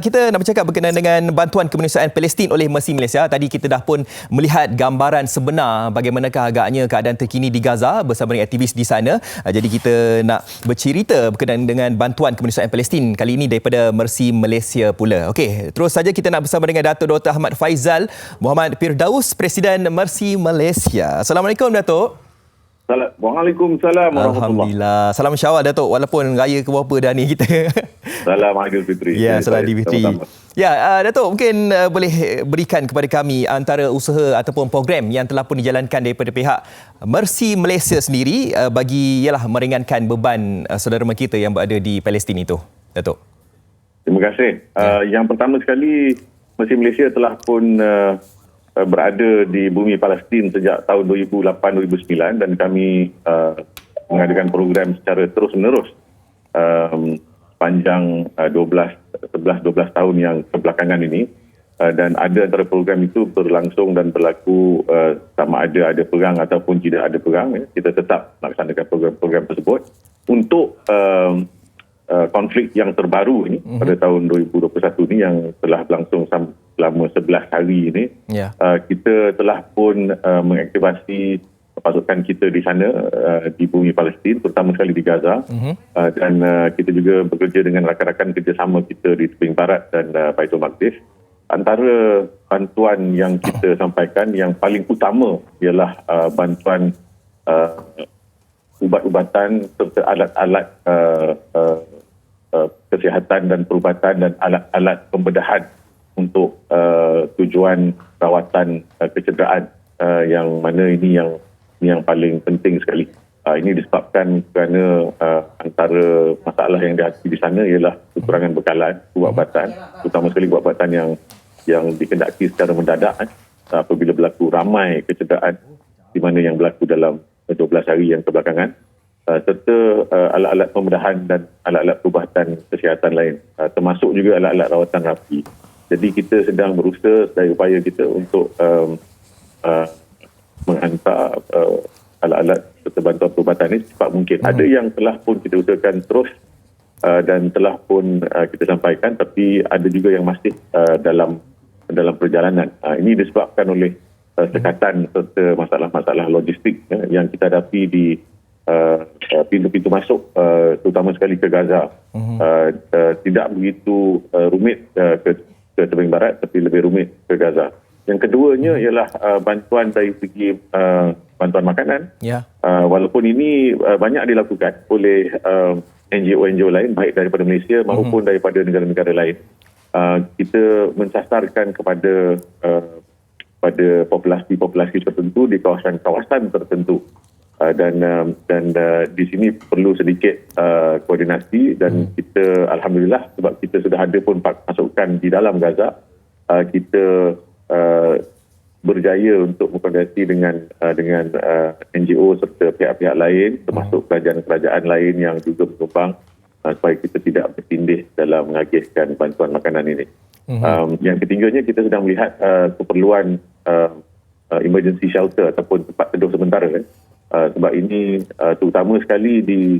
Kita nak bercakap berkenaan dengan bantuan kemanusiaan Palestin oleh Mercy Malaysia. Tadi kita dah pun melihat gambaran sebenar bagaimanakah agaknya keadaan terkini di Gaza bersama dengan aktivis di sana. Jadi kita nak bercerita berkenaan dengan bantuan kemanusiaan Palestin kali ini daripada Mercy Malaysia pula. Okey, terus saja kita nak bersama dengan Datuk Dr. Ahmad Faizal Muhammad Firdaus, Presiden Mercy Malaysia. Assalamualaikum Datuk. Waalaikumsalam warahmatullahi. Alhamdulillah. Salam syawal Datuk, walaupun raya ke berapa dah ni kita. Salam Aidilfitri. Ya, salam Aidilfitri. Ya, Datuk, mungkin boleh berikan kepada kami antara usaha ataupun program yang telah pun dijalankan daripada pihak Mercy Malaysia sendiri bagi meringankan beban saudara kita yang berada di Palestin itu, Datuk. Terima kasih. Yang pertama sekali, Mercy Malaysia telah pun berada di bumi Palestin sejak tahun 2008-2009 dan kami mengadakan program secara terus-menerus panjang 11-12 tahun yang kebelakangan ini, dan ada antara program itu berlangsung dan berlaku sama ada perang ataupun tidak ada perang. Kita tetap melaksanakan program-program tersebut untuk konflik yang terbaru ini pada tahun 2021 ini yang telah berlangsung selama 11 hari ini. Kita telah pun mengaktivasi pasukan kita di sana di bumi Palestin, terutama sekali di Gaza, dan kita juga bekerja dengan rakan-rakan kerjasama kita di Tebing Barat dan Baitul Maqdis. Antara bantuan yang kita sampaikan yang paling utama ialah bantuan ubat-ubatan serta alat-alat kesihatan dan perubatan dan alat-alat pembedahan untuk tujuan rawatan kecederaan, yang mana ini yang paling penting sekali. Ini disebabkan kerana antara masalah yang dihadapi di sana ialah kekurangan bekalan ubat-ubatan, terutama sekali ubat-ubatan yang dikendaki secara mendadak apabila berlaku ramai kecederaan di mana yang berlaku dalam 12 hari yang kebelakangan, serta alat-alat pembedahan dan alat-alat perubatan kesihatan lain, termasuk juga alat-alat rawatan rapi. Jadi kita sedang berusaha dari upaya kita untuk menghantar alat-alat serta bantuan perubatan ini secepat mungkin. Ada yang telah pun kita usahakan terus dan telah pun kita sampaikan, tapi ada juga yang masih dalam perjalanan. Ini disebabkan oleh sekatan serta masalah-masalah logistik yang kita hadapi di pintu-pintu masuk, terutama sekali ke Gaza. Tidak begitu rumit ke Tebing Barat, tapi lebih rumit ke Gaza. Yang keduanya ialah bantuan dari segi bantuan makanan. Walaupun ini banyak dilakukan oleh NGO-NGO lain, baik daripada Malaysia maupun daripada negara-negara lain. Kita mensasarkan kepada populasi-populasi tertentu di kawasan-kawasan tertentu. Dan di sini perlu sedikit koordinasi, dan kita alhamdulillah sebab kita sudah ada pun pasukan di dalam Gaza, kita berjaya untuk berkoordinasi dengan NGO serta pihak-pihak lain, termasuk kerajaan-kerajaan lain yang juga menyumbang supaya kita tidak bertindih dalam mengagihkan bantuan makanan ini. Yang ketiganya, kita sedang melihat keperluan emergency shelter ataupun tempat teduh sementara. Sebab ini terutama sekali di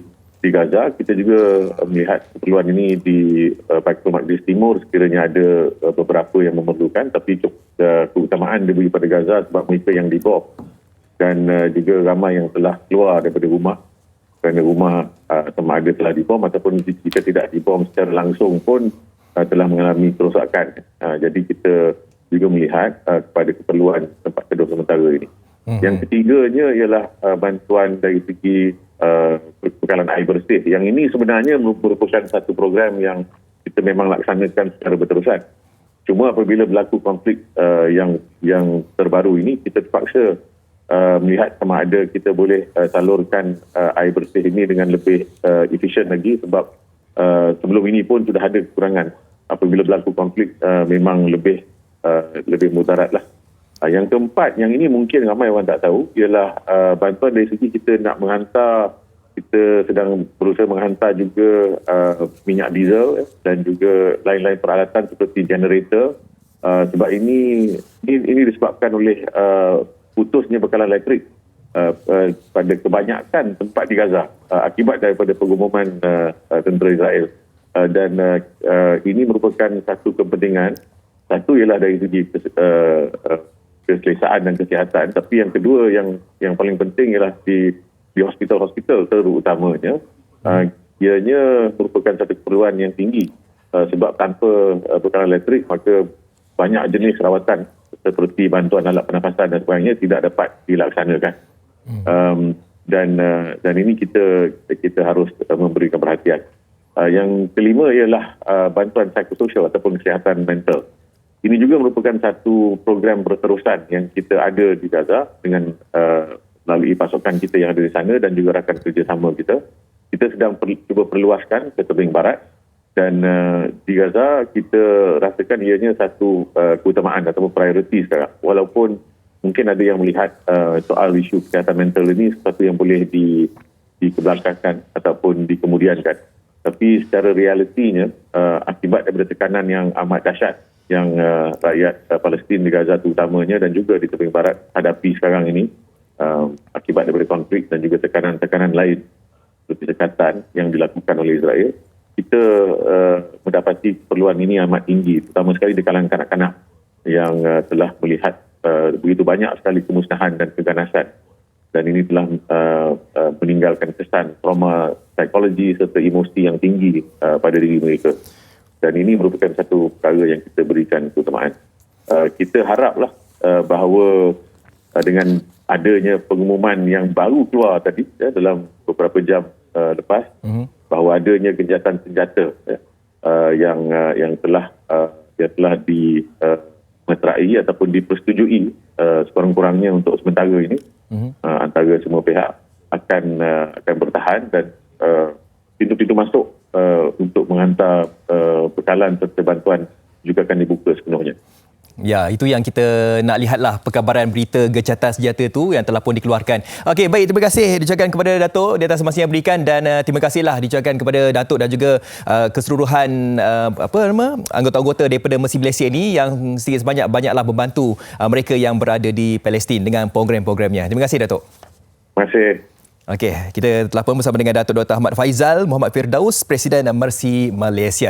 Gaza, kita juga melihat keperluan ini di Baitul Maqdis Timur sekiranya ada beberapa yang memerlukan, tapi keutamaan diberi pada Gaza sebab mereka yang dibom, dan juga ramai yang telah keluar daripada rumah kerana rumah sama ada telah dibom ataupun jika tidak dibom secara langsung pun telah mengalami kerosakan. Jadi kita juga melihat kepada keperluan tempat teduh sementara ini. Yang ketiganya ialah bantuan dari segi bekalan air bersih. Yang ini sebenarnya merupakan satu program yang kita memang laksanakan secara berterusan. Cuma apabila berlaku konflik yang terbaru ini, kita terpaksa melihat sama ada kita boleh salurkan air bersih ini dengan lebih efisien lagi, sebab sebelum ini pun sudah ada kekurangan. Apabila berlaku konflik memang lebih mudaratlah. Yang keempat, yang ini mungkin ramai orang tak tahu, ialah bantuan dari segi kita nak menghantar, kita sedang berusaha menghantar juga minyak diesel dan juga lain-lain peralatan seperti generator, sebab ini disebabkan oleh putusnya bekalan elektrik pada kebanyakan tempat di Gaza akibat daripada pengumuman tentera Israel. Ini merupakan satu kepentingan. Satu ialah dari segi keselesaan dan kesihatan, tapi yang kedua yang paling penting ialah di hospital-hospital terutamanya, ianya merupakan satu keperluan yang tinggi, sebab tanpa bekalan elektrik maka banyak jenis rawatan seperti bantuan alat pernafasan dan sebagainya tidak dapat dilaksanakan. Dan ini kita harus memberikan perhatian. Yang kelima ialah bantuan psikososial ataupun kesihatan mental. Ini juga merupakan satu program berterusan yang kita ada di Gaza dengan melalui pasokan kita yang ada di sana dan juga rakan kerjasama kita. Kita sedang cuba perluaskan ke tebing barat dan di Gaza kita rasakan ianya satu keutamaan atau prioriti sekarang. Walaupun mungkin ada yang melihat soal isu kesihatan mental ini sesuatu yang boleh dikebelakangkan ataupun dikemudiankan. Tapi secara realitinya akibat daripada tekanan yang amat dahsyat yang rakyat Palestin di Gaza terutamanya dan juga di tebing barat hadapi sekarang ini akibat daripada konflik dan juga tekanan-tekanan lain seperti sekatan yang dilakukan oleh Israel, kita mendapati keperluan ini amat tinggi, terutama sekali di kalangan kanak-kanak yang telah melihat begitu banyak sekali kemusnahan dan keganasan, dan ini telah meninggalkan kesan trauma psikologi serta emosi yang tinggi pada diri mereka. Dan ini merupakan satu perkara yang kita berikan keutamaan. Kita haraplah bahawa dengan adanya pengumuman yang baru keluar tadi dalam beberapa jam lepas, bahawa adanya gencatan senjata yang telah dimeterai ataupun dipersetujui sekurang-kurangnya untuk sementara ini antara semua pihak akan bertahan dan pintu-pintu masuk untuk menghantar bekalan serta bantuan juga akan dibuka sepenuhnya. Ya, itu yang kita nak lihatlah, perkabaran berita gencatan senjata itu yang telah pun dikeluarkan. Okey, baik, terima kasih diucapkan kepada Datuk di atas informasi yang berikan, dan terima kasihlah diucapkan kepada Datuk dan juga keseluruhan anggota-anggota daripada Mercy Malaysia ini yang sedikit sebanyak-banyaklah membantu mereka yang berada di Palestin dengan program-programnya. Terima kasih, Datuk. Terima kasih. Okey, kita telah pun bersama dengan Datuk Dr. Ahmad Faizal Muhammad Firdaus, Presiden Mercy Malaysia.